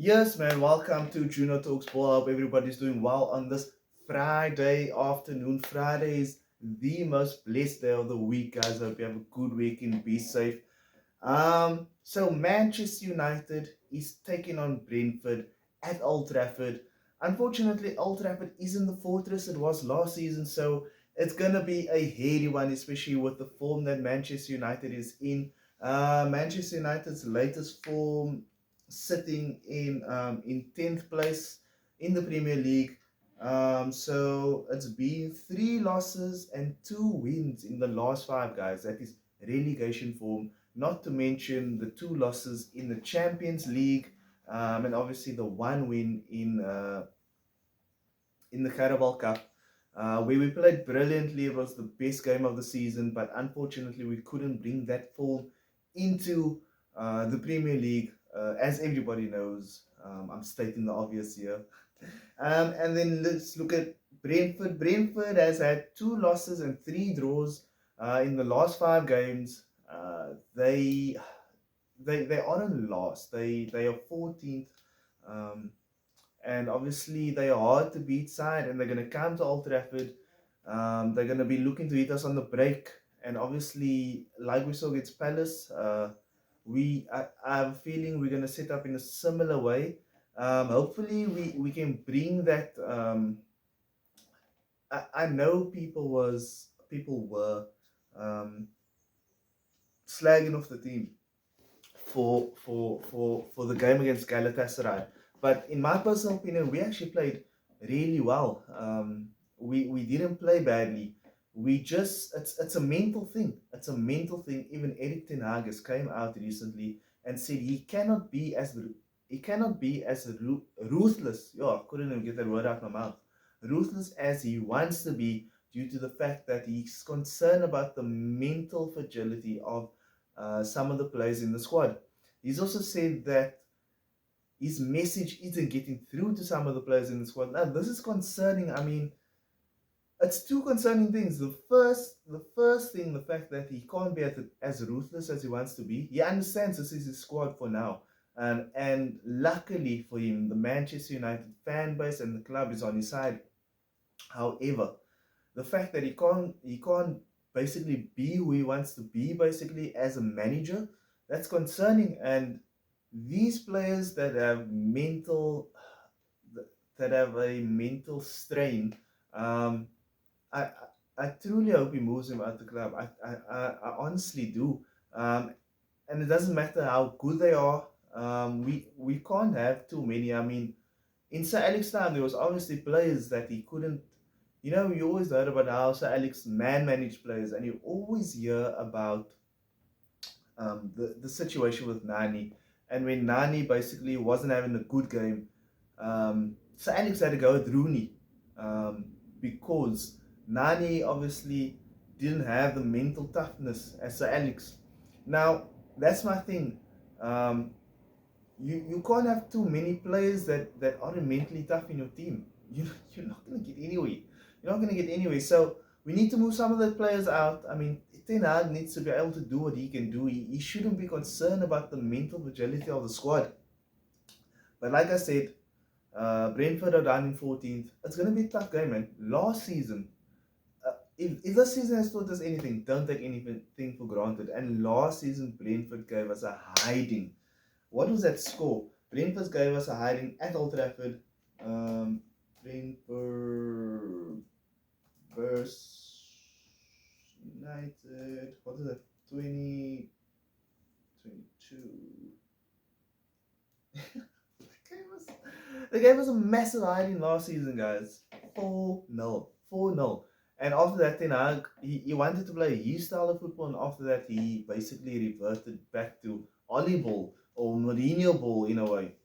Yes, man, welcome to Juno Talks Ball. I hope everybody's doing well on this Friday afternoon. Friday is the most blessed day of the week, guys. I hope you have a good week and be safe. So Manchester United is taking on Brentford at Old Trafford. Unfortunately, Old Trafford isn't the fortress it was last season, so it's gonna be a hairy one, especially with the form that Manchester United is in. Manchester United's latest form sitting in 10th place in the Premier League. So it's been 3 losses and 2 wins in the last five, guys. That is relegation form, not to mention the 2 losses in the Champions League, and obviously the 1 win in the Carabao Cup, where we played brilliantly. It was the best game of the season, but unfortunately we couldn't bring that form into the Premier League. As everybody knows, I'm stating the obvious here. And then let's look at Brentford. Brentford has had 2 losses and 3 draws in the last 5 games. They aren't lost. They are 14th. Um, and obviously they are hard to beat side, and they're going to come to Old Trafford. They're going to be looking to hit us on the break, and obviously, like we saw against Palace, I have a feeling we're going to set up in a similar way. Hopefully, we can bring that. I know people were um, slagging off the team for the game against Galatasaray. But in my personal opinion, we actually played really well. We didn't play badly. We just it's a mental thing. It's a mental thing. Even Erik Ten Hag has came out recently and said he cannot be as ruthless. Yeah, I couldn't even get that word out of my mouth. Ruthless as he wants to be, due to the fact that he's concerned about the mental fragility of some of the players in the squad. He's also said that his message isn't getting through to some of the players in the squad. Now, this is concerning. I mean, it's two concerning things. The first thing, the fact that he can't be as ruthless as he wants to be. He understands this is his squad for now, and luckily for him, the Manchester United fan base and the club is on his side. However, the fact that he can't basically be who he wants to be basically as a manager, that's concerning. And these players that have a mental strain, um I, I I truly hope he moves him out the club. I honestly do. And it doesn't matter how good they are. We can't have too many. I mean, in Sir Alex time, there was obviously players that he couldn't. You always heard about how Sir Alex managed players, and you always hear about the situation with Nani. And when Nani basically wasn't having a good game, Sir Alex had to go with Rooney, because Nani obviously didn't have the mental toughness as Sir Alex. Now, that's my thing. Um, you can't have too many players that aren't mentally tough in your team. You're not going to get anywhere. You're not going to get anywhere. So we need to move some of the players out. I mean, Ten Hag needs to be able to do what he can do. He shouldn't be concerned about the mental fragility of the squad. But like I said, Brentford are down in 14th. It's going to be a tough game, man. Last season, if this season has taught us anything, don't take anything for granted. And last season, Brentford gave us a hiding. What was that score? Brentford gave us a hiding at Old Trafford. Brentford versus United. What is that? 2022. They gave us a massive hiding last season, guys. 4-0. 4-0. And after that, Ten Hag, he wanted to play his style of football, and after that, he basically reverted back to Ollie ball or Mourinho ball in a way.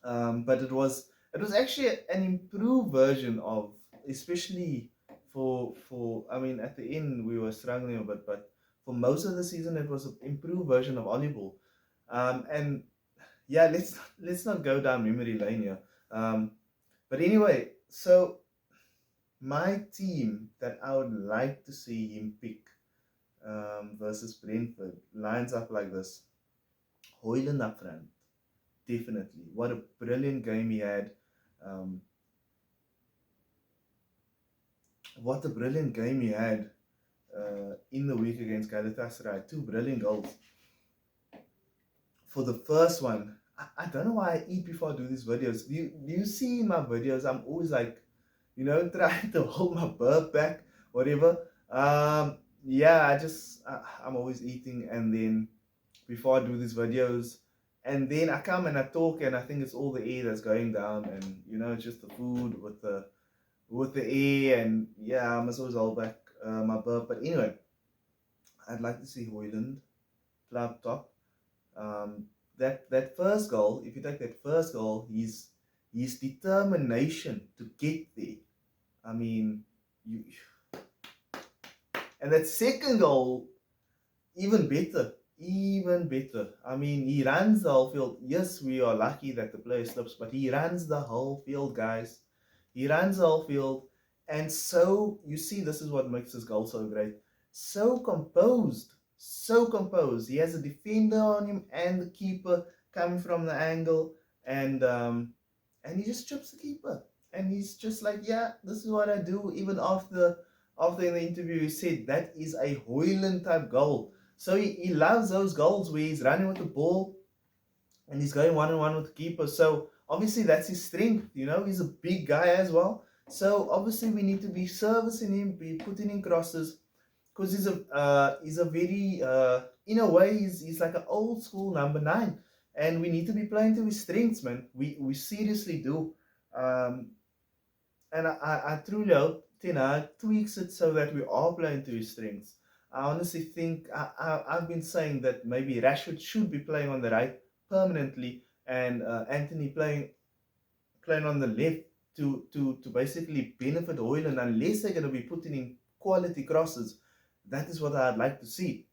But it was actually an improved version of, especially for I mean, at the end we were struggling a bit, but for most of the season it was an improved version of volleyball. And yeah, let's not go down memory lane here. But anyway, so my team that I would like to see him pick versus Brentford lines up like this: Hoyland up front, definitely. What a brilliant game he had. Um, what a brilliant game he had in the week against Galatasaray. Two brilliant goals. For the first one, I don't know why I eat before I do these videos. Do you see in my videos, I'm always like, trying to hold my burp back, whatever. Yeah, I'm always eating, and then before I do these videos, and then I come and I talk, and I think it's all the air that's going down, and it's just the food with the air, and yeah, I must always hold back my burp. But anyway, I'd like to see Hoyland play up top. Um, that first goal, if you take that first goal, his determination to get there. I mean, you, and that second goal, even better, even better. I mean, he runs the whole field. Yes, we are lucky that the player slips, but he runs the whole field, guys. He runs the whole field, and so you see, this is what makes this goal so great. So composed, so composed. He has a defender on him and the keeper coming from the angle, and he just trips the keeper, and he's just like, yeah, this is what I do. Even after in the interview, he said that is a Hoyland type goal. So he loves those goals where he's running with the ball and he's going one on one with the keeper. So obviously that's his strength. He's a big guy as well. So obviously we need to be servicing him, be putting in crosses, because he's a very in a way he's like an old school number 9, and we need to be playing to his strengths, man. We seriously do. Um, and I truly hope Ten Hag tweaks it so that we are playing to his strengths. I honestly think I've been saying that maybe Rashford should be playing on the right permanently, and Anthony playing on the left to basically benefit Hoyland, unless they're going to be putting in quality crosses. That is what I'd like to see.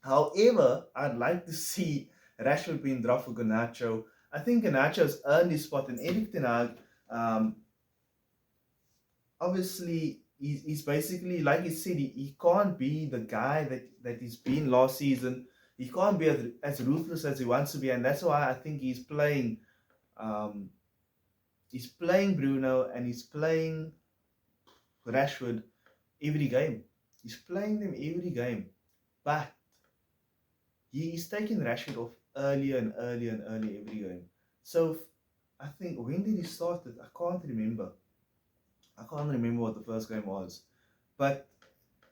However, I'd like to see Rashford being dropped for Garnacho. I think Garnacho's earned his spot, in Erik Ten Hag, um, obviously he's basically, like he said, he can't be the guy that he's been last season. He can't be as ruthless as he wants to be, and that's why I think um, he's playing Bruno and he's playing Rashford every game. He's playing them every game, but he's taking Rashford off earlier and earlier and earlier every game. So I think, when did he start it? I can't remember what the first game was. But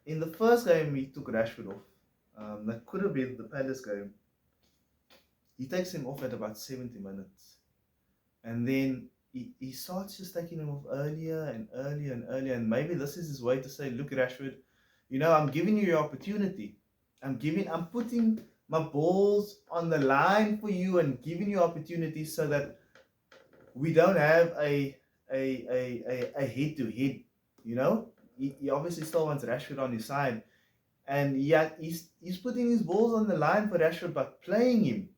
in the first game, he took Rashford off. That could have been the Palace game. He takes him off at about 70 minutes. And then he starts just taking him off earlier and earlier and earlier. And maybe this is his way to say, look, Rashford, I'm giving you your opportunity. I'm putting my balls on the line for you and giving you opportunities so that we don't have a head-to-head, He obviously still wants Rashford on his side. And yet he's putting his balls on the line for Rashford, but playing him.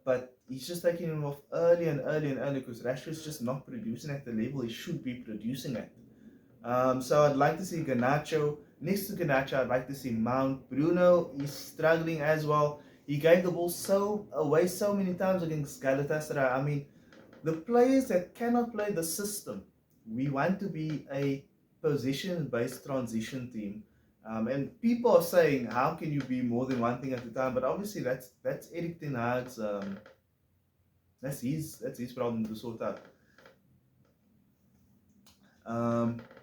But he's just taking him off early and early and early, because Rashford's just not producing at the level he should be producing at. So I'd like to see Garnacho. Next to Garnacho, I'd like to see Mount. Bruno is struggling as well. He gave the ball away so many times against Galatasaray. I mean, the players that cannot play the system, we want to be a position-based transition team. And people are saying, how can you be more than one thing at a time? But obviously, that's Erik Ten Hag's. That's his problem to sort out.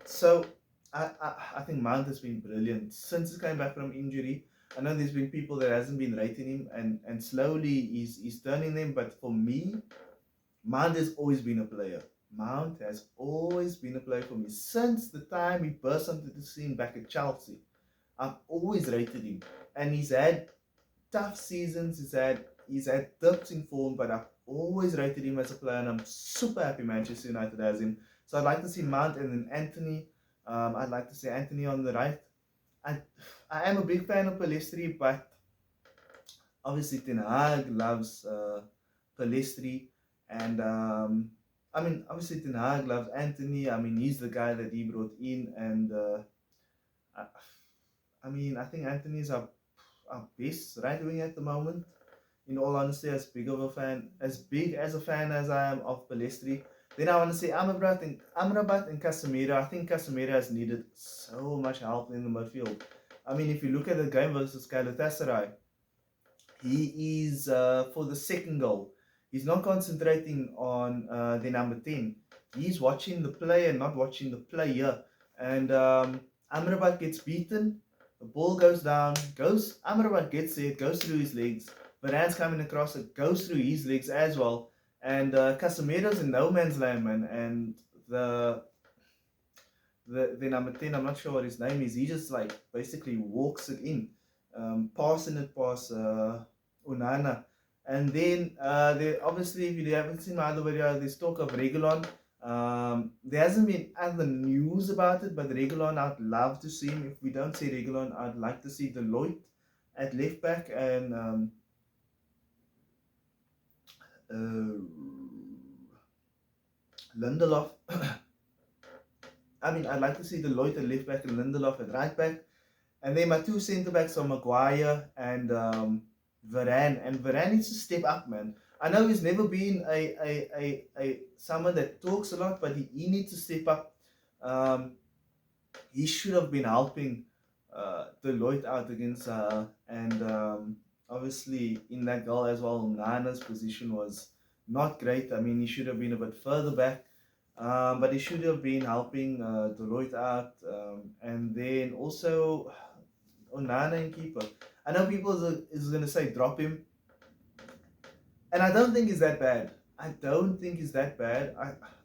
So I think Mount has been brilliant since he came back from injury. I know there's been people that hasn't been rating him, and slowly he's turning them. But for me, Mount has always been a player. Mount has always been a player for me since the time he burst onto the scene back at Chelsea. I've always rated him, and he's had tough seasons. He's had dips in form, but I've always rated him as a player, and I'm super happy Manchester United has him. So I'd like to see Mount and then Anthony. I'd like to see Anthony on the right. I am a big fan of Pellistri, but obviously Ten Hag loves Pellistri, and I mean, obviously Ten Hag loves Anthony. I mean, he's the guy that he brought in, and I mean, I think Anthony's our best right wing at the moment. in all honesty, as big as a fan as I am of Balestri, then I want to say Amrabat and Casemiro. I think Casemiro has needed so much help in the midfield. I mean, if you look at the game versus Galatasaray, he is for the second goal. He's not concentrating on the number 10. He's watching the player, not watching the player. And Amrabat gets beaten. The ball goes down. Amrabat gets it. Goes through his legs. Varane's coming across. It goes through his legs as well. And Casemiro's in no man's land, man. And the number 10, I'm not sure what his name is. He just like basically walks it in, passing it past Onana. And then there, obviously, if you haven't seen my other video, there's talk of Reguilon. There hasn't been other news about it, but Reguilon, I'd love to see him. If we don't see Reguilon, I'd like to see Deloitte at left back and Lindelof. I mean, I'd like to see Deloitte at left back and Lindelof at right back. And then my two centre backs are Maguire and Varane. And Varane needs to step up, man. I know he's never been a someone that talks a lot, but he needs to step up. He should have been helping Deloitte out against and obviously in that goal as well, Nana's position was not great. I mean, he should have been a bit further back. But he should have been helping Deloitte out. And then also Onana and keeper. I know people is going to say drop him. And I don't think it's that bad. I don't think it's that bad.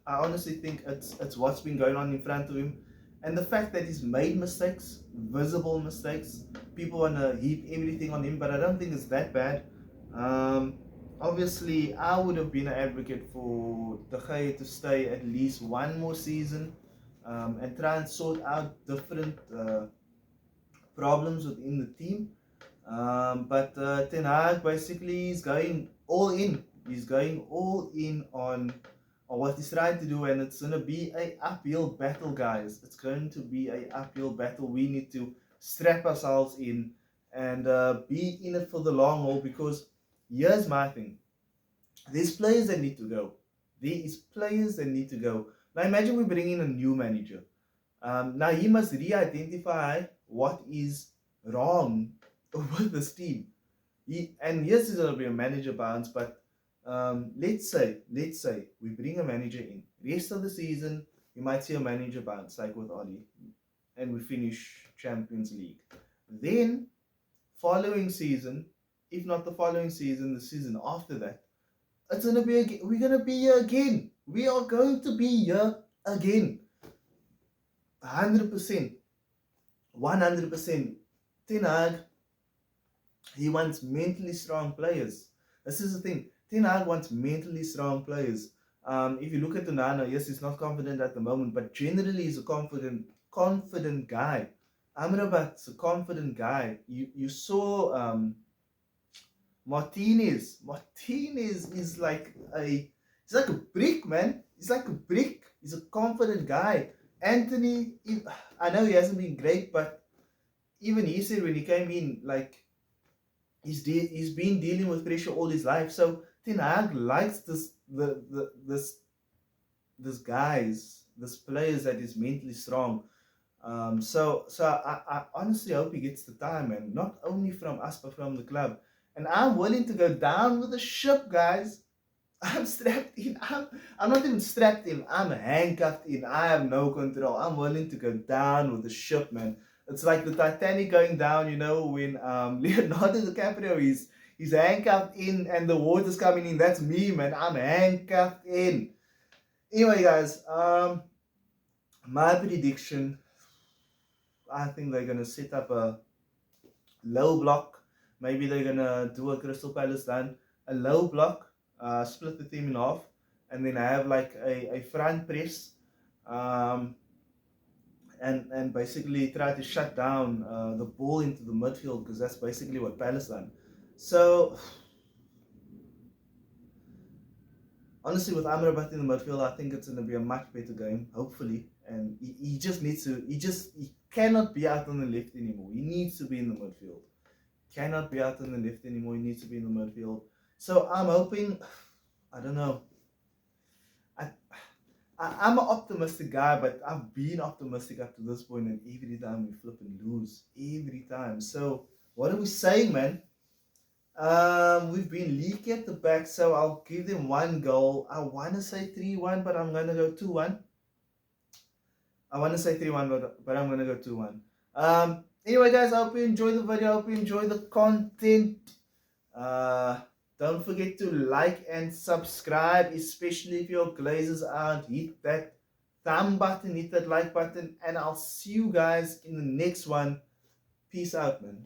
I honestly think it's what's been going on in front of him. And the fact that he's made mistakes, visible mistakes. People want to heap everything on him, but I don't think it's that bad. Obviously, I would have been an advocate for De Gea to stay at least one more season and try and sort out different problems within the team. But Ten Hag basically is going all in. He's going all in on what he's trying to do, and it's going to be an uphill battle, guys. It's going to be an uphill battle. We need to strap ourselves in and be in it for the long haul, because here's my thing. There's players that need to go. There is players that need to go. Now imagine we bring in a new manager. Now he must re-identify what is wrong with this team. And yes, there's going to be a manager bounce, but let's say we bring a manager in. Rest of the season, you might see a manager bounce, like with Oli, and we finish Champions League. Then, following season, if not the following season, the season after that, it's gonna be we're gonna be here again. We are going to be here again. 100%. 100%. Ten Hag, he wants mentally strong players. This is the thing. Ten Hag wants mentally strong players. If you look at Onana, yes, he's not confident at the moment, but generally he's a confident guy. Amrabat's a confident guy. You saw Martinez is like he's like a brick, man. He's like a brick. He's a confident guy. Anthony, I know he hasn't been great, but even he said when he came in, like he's been dealing with pressure all his life. So Ten Hag likes this players that is mentally strong. So I honestly hope he gets the time, and not only from us but from the club. And I'm willing to go down with the ship, guys. I'm strapped in. I'm not even strapped in. I'm handcuffed in. I have no control. I'm willing to go down with the ship, man. It's like the Titanic going down, you know, when Leonardo DiCaprio he's handcuffed in and the water's coming in. That's me, man. I'm handcuffed in. Anyway, guys, my prediction, I think they're gonna set up a low block. Maybe they're gonna do what Crystal Palace done, a low block, split the team in half, and then have like a front press, and basically try to shut down the ball into the midfield, because that's basically what Palace done. So honestly, with Amrabat in the midfield, I think it's gonna be a much better game, hopefully. And he just needs to, he cannot be out on the left anymore. He needs to be in the midfield. Cannot be out on the left anymore. He needs to be in the midfield. So I'm hoping, I don't know. I, I'm an optimistic guy, but I've been optimistic up to this point, and every time we flip and lose, every time. So what are we saying, man? We've been leaky at the back, so I'll give them one goal. I want to say 3-1, but I'm gonna go 2-1. I want to say 3-1, but I'm gonna go 2-1. Anyway, guys, I hope you enjoy the video. I hope you enjoy the content. Uh, don't forget to like and subscribe, especially if your Glazers aren't. Hit that thumb button, hit that like button, and I'll see you guys in the next one. Peace out, man.